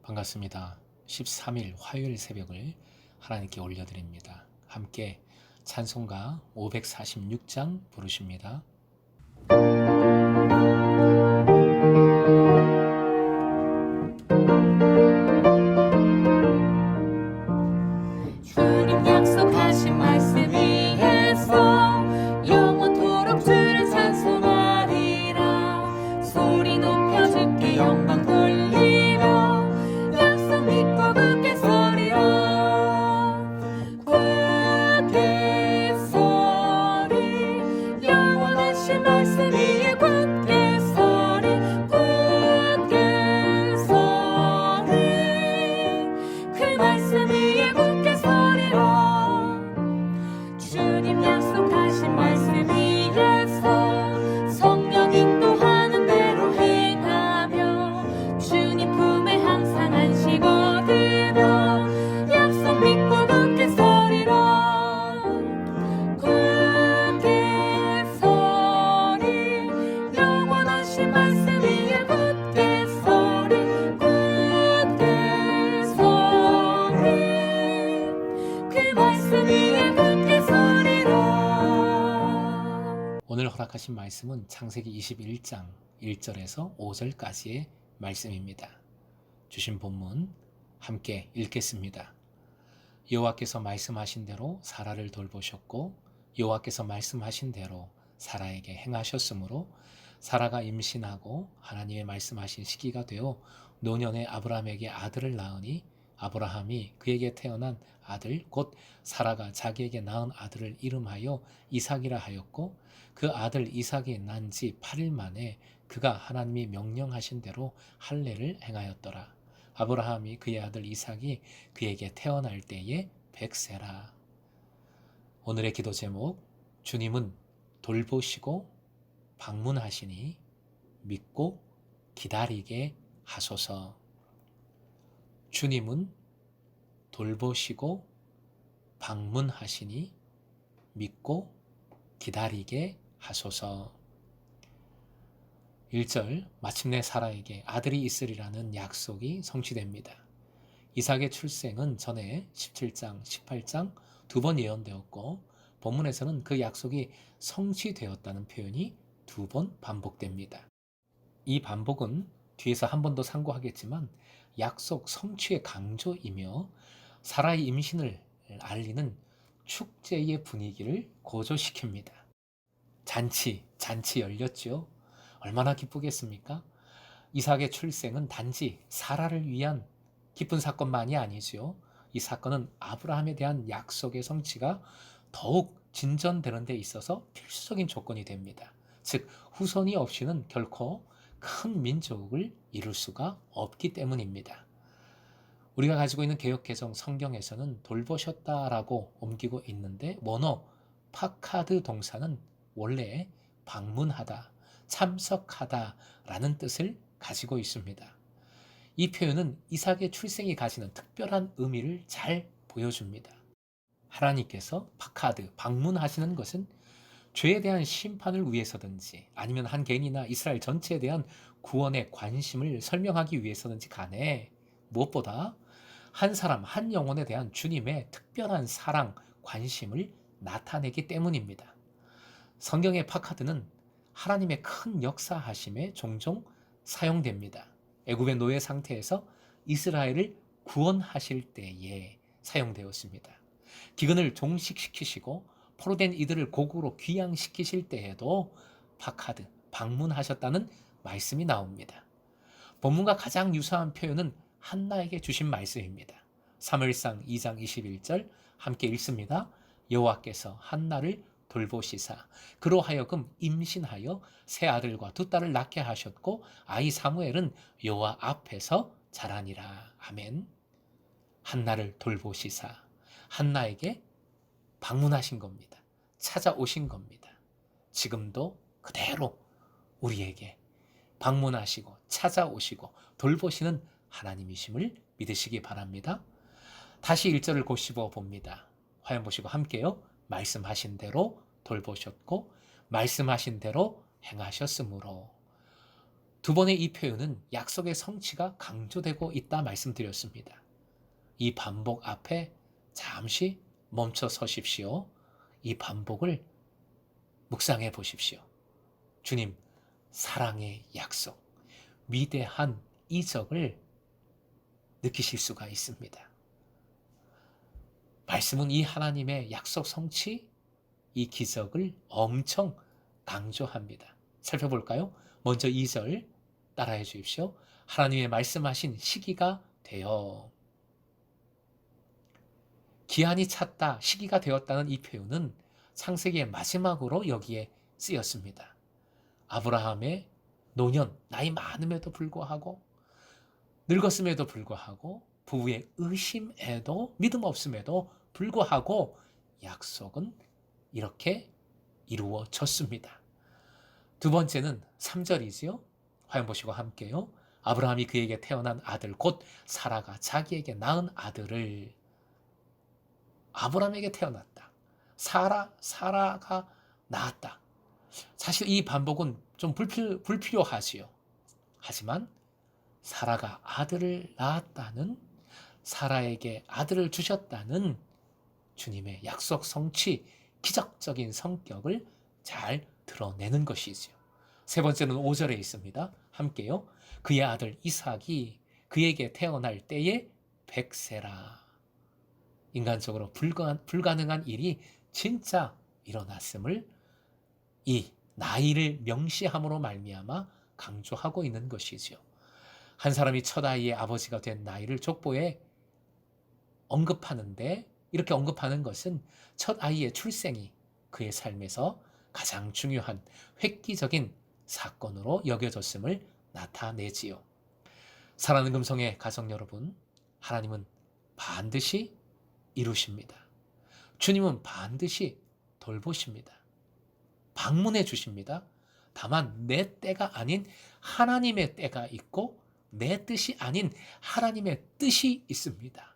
반갑습니다. 13일 화요일 새벽을 하나님께 올려드립니다. 함께 찬송가 546장 부르십니다. 주님 약속하신 말씀 위에서 영원토록 주를 찬송하리라. 소리 높여 주께 영광 돌리며 약속 믿고 굳게 서리라. 굳게 서리 영원하신 말씀 위에 굳게 서리. 굳게 서리 그 말씀 위에 굳게 서리라. 주님 약속하신 말씀 위에서 성령 인도하는 대로 행하며 주님 품에 항상 안식 얻으며 약속 믿고 굳게 서리라. 굳게 서리 영원하신 말씀 위에 굳게 서리. 굳게 서리 그 말씀 위에 굳게 서리라. 오늘 허락하신 말씀은 창세기 21장 1절에서 5절까지의 말씀입니다. 주신 본문 함께 읽겠습니다. 여호와께서 말씀하신 대로 사라를 돌보셨고 여호와께서 말씀하신 대로 사라에게 행하셨으므로 사라가 임신하고 하나님의 말씀하신 시기가 되어 노년에 아브라함에게 아들을 낳으니 아브라함이 그에게 태어난 아들 곧 사라가 자기에게 낳은 아들을 이름하여 이삭이라 하였고 그 아들 이삭이 난 지 8일 만에 그가 하나님이 명령하신 대로 할례를 행하였더라. 아브라함이 그의 아들 이삭이 그에게 태어날 때에 100세라. 오늘의 기도 제목, 주님은 돌보시고 방문하시니 믿고 기다리게 하소서. 주님은 돌보시고 방문하시니 믿고 기다리게 하소서. 1절, 마침내 사라에게 아들이 있으리라는 약속이 성취됩니다. 이삭의 출생은 전에 17장, 18장 두 번 예언되었고 본문에서는 그 약속이 성취되었다는 표현이 두 번 반복됩니다. 이 반복은 뒤에서 한 번 더 상고하겠지만 약속 성취의 강조이며 사라의 임신을 알리는 축제의 분위기를 고조시킵니다. 잔치 열렸죠. 얼마나 기쁘겠습니까? 이삭의 출생은 단지 사라를 위한 기쁜 사건만이 아니죠. 이 사건은 아브라함에 대한 약속의 성취가 더욱 진전되는 데 있어서 필수적인 조건이 됩니다. 즉 후손이 없이는 결코 큰 민족을 이룰 수가 없기 때문입니다. 우리가 가지고 있는 개역개정 성경에서는 돌보셨다라고 옮기고 있는데 원어 파카드 동사는 원래 방문하다, 참석하다라는 뜻을 가지고 있습니다. 이 표현은 이삭의 출생이 가지는 특별한 의미를 잘 보여줍니다. 하나님께서 파카드, 방문하시는 것은 죄에 대한 심판을 위해서든지 아니면 한 개인이나 이스라엘 전체에 대한 구원의 관심을 설명하기 위해서든지 간에 무엇보다 한 사람, 한 영혼에 대한 주님의 특별한 사랑, 관심을 나타내기 때문입니다. 성경의 파카드는 하나님의 큰 역사하심에 종종 사용됩니다. 애굽의 노예 상태에서 이스라엘을 구원하실 때에 사용되었습니다. 기근을 종식시키시고 포로된 이들을 고국으로 귀양시키실 때에도 파카드, 방문하셨다는 말씀이 나옵니다. 본문과 가장 유사한 표현은 한나에게 주신 말씀입니다. 사무엘상 2장 21절 함께 읽습니다. 여호와께서 한나를 돌보시사 그로 하여금 임신하여 세 아들과 두 딸을 낳게 하셨고 아이 사무엘은 여호와 앞에서 자라니라. 아멘. 한나를 돌보시사 한나에게 방문하신 겁니다. 찾아오신 겁니다. 지금도 그대로 우리에게 방문하시고 찾아오시고 돌보시는 하나님이심을 믿으시기 바랍니다. 다시 1절을 곱씹어 봅니다. 화면 보시고 함께요. 말씀하신 대로 돌보셨고 말씀하신 대로 행하셨으므로 두 번의 이 표현은 약속의 성취가 강조되고 있다 말씀드렸습니다. 이 반복 앞에 잠시 멈춰 서십시오. 이 반복을 묵상해 보십시오. 주님, 사랑의 약속, 위대한 이적을 느끼실 수가 있습니다. 말씀은 이 하나님의 약속 성취, 이 기적을 엄청 강조합니다. 살펴볼까요? 먼저 2절 따라해 주십시오. 하나님의 말씀하신 시기가 되어. 기한이 찼다, 시기가 되었다는 이 표현은 창세기의 마지막으로 여기에 쓰였습니다. 아브라함의 노년, 나이 많음에도 불구하고, 늙었음에도 불구하고, 부부의 의심에도, 믿음 없음에도 불구하고 약속은 이렇게 이루어졌습니다. 두 번째는 3절이지요. 화면 보시고 함께요. 아브라함이 그에게 태어난 아들, 곧 사라가 자기에게 낳은 아들을 아브라함에게 태어났다. 사라가 낳았다. 사실 이 반복은 좀 불필요하지요. 하지만 사라가 아들을 낳았다는, 사라에게 아들을 주셨다는 주님의 약속 성취, 기적적인 성격을 잘 드러내는 것이지요. 세 번째는 5절에 있습니다. 함께요. 그의 아들 이삭이 그에게 태어날 때에 100세라. 인간적으로 불가능한 일이 진짜 일어났음을 이 나이를 명시함으로 말미암아 강조하고 있는 것이지요. 한 사람이 첫 아이의 아버지가 된 나이를 족보에 언급하는데, 이렇게 언급하는 것은 첫 아이의 출생이 그의 삶에서 가장 중요한 획기적인 사건으로 여겨졌음을 나타내지요. 사랑하는 금성의 가정 여러분, 하나님은 반드시 이루십니다. 주님은 반드시 돌보십니다. 방문해 주십니다. 다만 내 때가 아닌 하나님의 때가 있고, 내 뜻이 아닌 하나님의 뜻이 있습니다.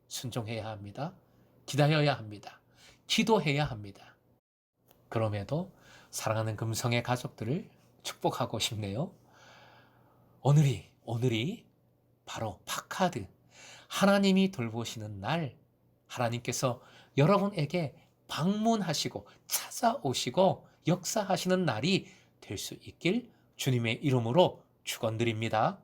순종해야 합니다. 기다려야 합니다. 기도해야 합니다. 그럼에도 사랑하는 금성의 가족들을 축복하고 싶네요. 오늘이 바로 파카드, 하나님이 돌보시는 날, 하나님께서 여러분에게 방문하시고 찾아오시고 역사하시는 날이 될 수 있길 주님의 이름으로 축원드립니다.